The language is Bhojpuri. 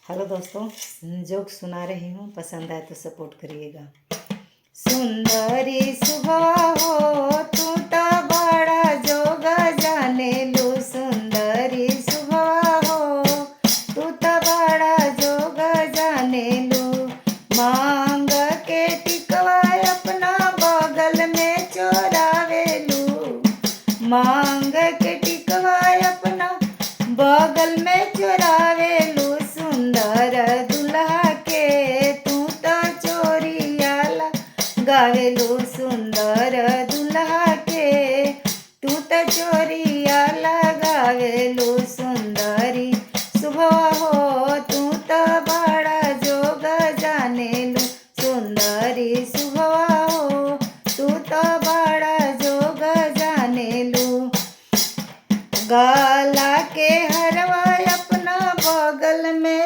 हेलो दोस्तों, जोक सुना रही हूँ। पसंद आए तो सपोर्ट करिएगा। सुंदरी सुबह हो तू तो बड़ा जोग जाने लू। सुंदरी सुबह हो तू तो बड़ा जोग जाने लू। मांग के टिकवा अपना बगल में चोरावे लू। मांग के टिकवा अपना बगल में चोरावे लू। सुंदर दुल्हा के तू तो चोरिया गावेलू। सुंदर दुल्हा के तू तो चोरिया लगावेलू। सुंदरी सुबह हो तू तो बड़ा जोग जानेलू। सुंदरी सुबह हो तू तो बड़ा जोग जानेलू। गाला के हरवा अपना बगल में